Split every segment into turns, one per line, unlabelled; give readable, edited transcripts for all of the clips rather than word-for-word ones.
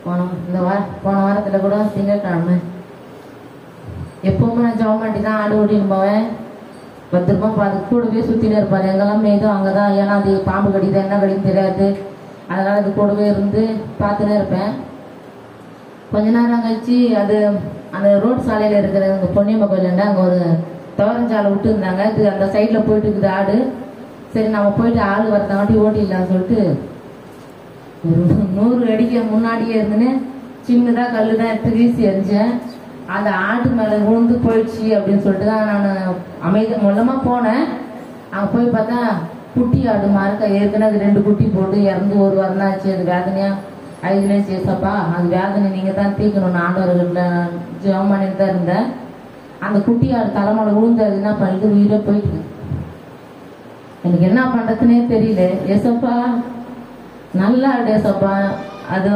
போன வாரத்தில் கூட திங்கட்கிழமை எப்பவுமே நான் ஜெபம் பண்ணி தான் ஆடு ஓடின்னு போவேன். பத்திரமா பார்த்து கூடவே சுற்றினே இருப்பார். எங்கெல்லாம் மேய்தோ அங்கே தான். ஏன்னா அது பாம்பு கடிதான் என்ன கடின்னு தெரியாது. அதனால் அது கூடவே இருந்து பார்த்துனே இருப்பேன். கொஞ்ச நேரம் கழிச்சு அது அந்த ரோட் சாலையில் இருக்கிற எங்கள் பொன்னியம்மா கோயிலுண்டா அங்கே ஒரு துவரஞ்சாலை விட்டு இருந்தாங்க. இது அந்த சைடில் போயிட்டு இருக்குது ஆடு. சரி நம்ம போயிட்டு ஆள் வரதாட்டி ஓட்டிடலான்னு சொல்லிட்டு ஒரு 100 அடிக்கு முன்னாடியே இருந்துன்னு சின்னதாக கல் தான் எடுத்து வீசி எறிஞ்சேன். அந்த ஆட்டு மேலே விழுந்து போயிடுச்சு அப்படின்னு சொல்லிட்டு தான் நான் மூலமாக போனேன். அங்கே போய் பார்த்தா குட்டி ஆடு மாறுக்க ஏற்கனவே 2 குட்டி போட்டு இறந்து 1 வாரம் தான் ஆச்சு. அது வேதனையாக ஐதுலேயும் சேசப்பா அது வேதனை நீங்கள் தான் தீர்க்கணும்னு ஆண்டவர்களில் ஜெபம் பண்ணிட்டு தான் இருந்தேன். அந்த குட்டி ஆடு தலைமலை விழுந்தாது என்ன பண்ணிட்டு உயிரே போயிட்டு எனக்கு என்ன பண்ணுறதுனே தெரியல. ஏசப்பா நல்லா ஆடு ஏசப்பா. அது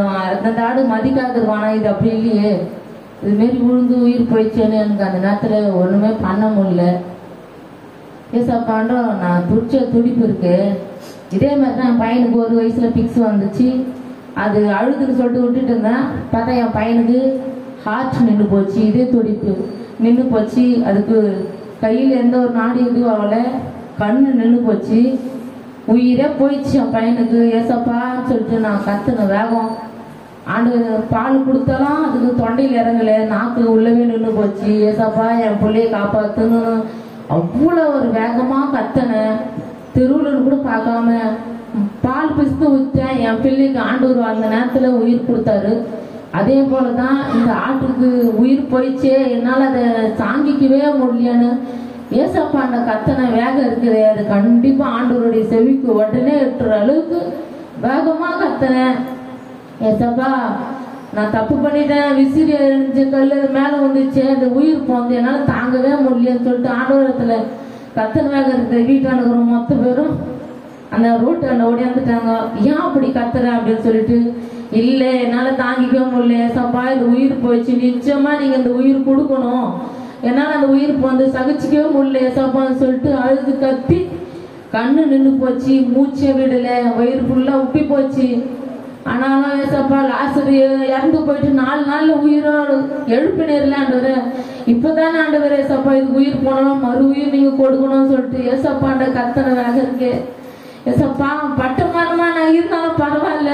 அந்த ஆடு மதிக்காதுருவானா இது அப்படி இல்லையே. இதுமாரி விழுந்து உயிர் போயிடுச்சேன்னு எனக்கு அந்த நேரத்தில் ஒன்றுமே பண்ண முடியல. ஏசப்பாண்டோ நான் துடிப்பு இருக்கு. இதே மாதிரி தான் என் பையனுக்கு 1 வயசில் பிக்ஸ் வந்துச்சு. அது அழுதுன்னு சொல்லிட்டு விட்டுட்டு இருந்தேன். பார்த்தா என் பையனுக்கு ஹார்ட் நின்று போச்சு. இதே துடிப்பு நின்று போச்சு. அதுக்கு கையில் எந்த ஒரு நாடி இதுவும் ஆகலை. கண்ணு நின்று போச்சு. உயிரே போயிடுச்சு என் பையனுக்கு. ஏசப்பான்னு சொல்லிட்டு நான் கத்துன வேகம். ஆண்டு பால் கொடுத்தாலும் அதுக்கு தொண்டையில் இறங்கலை. நாக்கு உள்ளவே நின்று போச்சு. ஏசப்பா என் பிள்ளையை காப்பாற்றுன்னு அவ்வளோ ஒரு வேகமாக கத்தினேன். தெருவில் கூட பார்க்காம பால் பிசுத்து ஊற்றேன். என் பிள்ளைக்கு ஆண்டவர் அந்த நேரத்தில் உயிர் கொடுத்தாரு. அதே போல தான் இந்த ஆட்டுக்கு உயிர் போயிடுச்சே என்னால் அதை தாங்கிக்கவே முடியலன்னு ஏசப்பாண்ட கத்தனை வேகம் இருக்குது. அது கண்டிப்பாக ஆண்டவருடைய செவிக்கு உடனே எட்டுற அளவுக்கு வேகமாக கத்தனேன். ஏசப்பா நான் தப்பு பண்ணிட்டேன். விசிறி எரிஞ்ச கல் மேலே வந்துச்சு. அது உயிர் போந்து என்னால் தாங்கவே முடியலன்னு சொல்லிட்டு ஆண்டவரத்தில் கத்தனை வேகம் இருக்குது. வீட்டானுக்கிற மொத்த பேரும் அந்த ரோட்டாண்ட ஓடியாந்துட்டாங்க. ஏன் அப்படி கத்துற அப்படின்னு சொல்லிட்டு இல்லை என்னால் தாங்கிக்கவே முடியல ஏசப்பா இது உயிர் போயிடுச்சு. நிச்சயமாக நீங்கள் இந்த உயிர் கொடுக்கணும். என்னால் அந்த உயிர் வந்து சகிச்சிக்கவே முடியல ஏசப்பான்னு சொல்லிட்டு அழுது கத்தி கண்ணு நின்று போச்சு. மூச்சை விடலை. வயிறு ஃபுல்லாக உப்பி போச்சு. ஆனாலும் ஏசப்பா லாசரு இறந்து போயிட்டு 4 நாளில் உயிரோடு எழுப்பினேர்ல ஆண்டவரை. இப்போதானே ஆண்டவர் ஏசப்பா இது உயிர் போனோம் மறு உயிர் நீங்கள் கொடுக்கணும்னு சொல்லிட்டு ஏசப்பாண்ட கத்தனை வேக இருக்கு. ஏசப்பா பட்டை மரமா நான் இருந்தாலும் பரவாயில்ல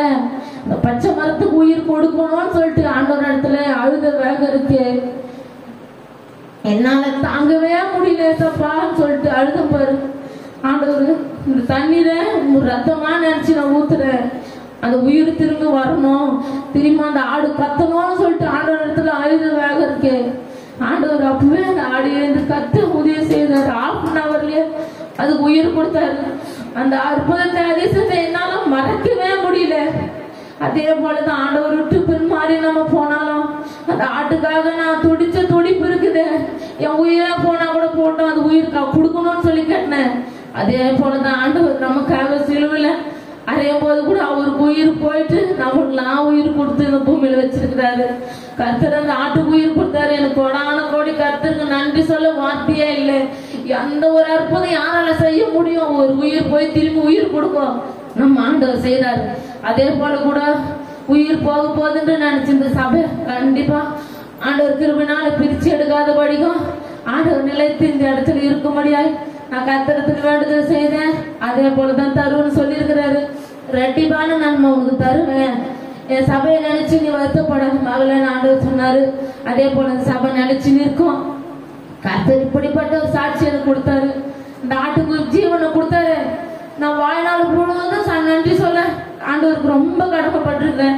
இந்த பச்சை மரத்துக்கு உயிர் கொடுக்கணும்னு சொல்லிட்டு ஆண்டவர் இடத்துல அழுத வேக இருக்கு. என்னால தாங்கவே முடியல ஏசப்பான்னு சொல்லிட்டு அழுத பாரு. ஆண்டவர் இந்த தண்ணீரை ரத்தமா நினைச்சு நான் ஊத்துறேன். அந்த உயிர் திரும்ப வரணும். திரும்ப அந்த ஆடு கத்தணும்னு சொல்லிட்டு ஆண்டவர் இடத்துல அழுத வேக இருக்கு. ஆண்டவர் அப்பவே அந்த ஆடு எழுந்து கத்த உதவி செய்தார். 1/2 ஹவர்லயே அதுக்கு உயிர் கொடுத்தாரு. அந்த அற்புதத்தை அதிசயத்தை என்னால மறக்கவே முடியல. அதே போலதான் ஆண்டவர் விட்டு பின்மாறி நம்ம போனாலும் அந்த ஆட்டுக்காக நான் துடிச்ச துடிப்பு இருக்குது. என் உயிரா போனா கூட போட்டோம் அது உயிர் கொடுக்கணும்னு சொல்லி கேட்டேன். அதே போலதான் ஆண்டவர் நமக்காக சிலுவையில அறையும் போது கூட அவருக்கு உயிர் போயிட்டு நம்மளுக்கெல்லாம் உயிர் கொடுத்து இந்த பூமியில வச்சிருக்கிறாரு. கர்த்தர் அந்த ஆட்டுக்கு உயிர் கொடுத்தாரு. எனக்கு கோடான கோடி கர்த்தருக்கு நன்றி சொல்ல வார்த்தையே இல்லை. எந்த ஒரு அற்புதம் யாரால செய்ய முடியும்? ஒரு உயிர் போய் திரும்பி உயிர் கொடுக்கும் நம்ம ஆண்டவர் செய்தாரு. அதே போல கூட உயிர் போக போகுதுன்னு நினைச்சு இந்த சபை கண்டிப்பா ஆண்டவர் கிருபையினால பிரிச்சு எடுக்காத படிக்கும் ஆண்டவர் நிலைத்து இந்த இடத்துல இருக்கும்படியாய் நான் கர்த்தரத்துக்கு வேண்டுதல் செய்தேன். அதே போலதான் தருன்னு சொல்லியிருக்கிறாரு. ரெட்டிப்பான நன்மை உனக்கு தருவேன். என் சபையை நினைச்சு நீ வருத்தப்பட மகளன்னு ஆண்டவர் சொன்னாரு. அதே போல சபை நினைச்சு நிற்கும். கர்த்தர் இப்படிப்பட்ட ஒரு சாட்சி எனக்கு கொடுத்தாரு. இந்த ஆட்டுக்கு ஜீவனை கொடுத்தாரு. நான் வாழ்நாள் முழுவதும் நன்றி சொல்ல ஆண்டவருக்கு ரொம்ப கடமைப்பட்டிருக்கேன்.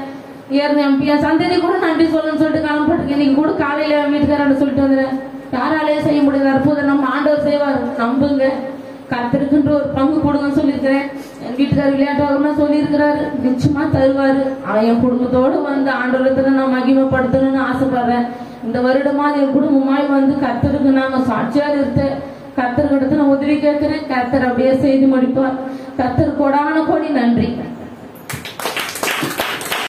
என் சந்ததி கூட நன்றி சொல்லணும்னு சொல்லிட்டு கடமைப்பட்டிருக்கேன். இன்னைக்கு கூட காலையில வீட்டுக்காரன் சொல்லிட்டு வந்துடுறேன். யாராலேயே செய்ய முடியாது அற்புதம் நம்ம ஆண்டவர் செய்வார். நம்புங்க. கர்த்தருக்குன்ற ஒரு பங்கு கொடுங்கன்னு சொல்லியிருக்கிறேன். என் வீட்டுக்காரர் விளையாட்டு சொல்லியிருக்கிறாரு. நிச்சயமா தருவாரு. அவன் என் குடும்பத்தோடு வந்து ஆண்டவரத்துல நான் மகிமைப்படுத்தணும்னு ஆசைப்படுறேன். இந்த வருடமா என் குடும்பமாய் வந்து கர்த்தருக்கு நாங்க சாட்சியா இருக்க கர்த்தருக்கு நான் உதவி கேட்கிறேன். கர்த்தர் அப்படியே செய்து முடிப்பார். கர்த்தர் கோடான கோடி நன்றி.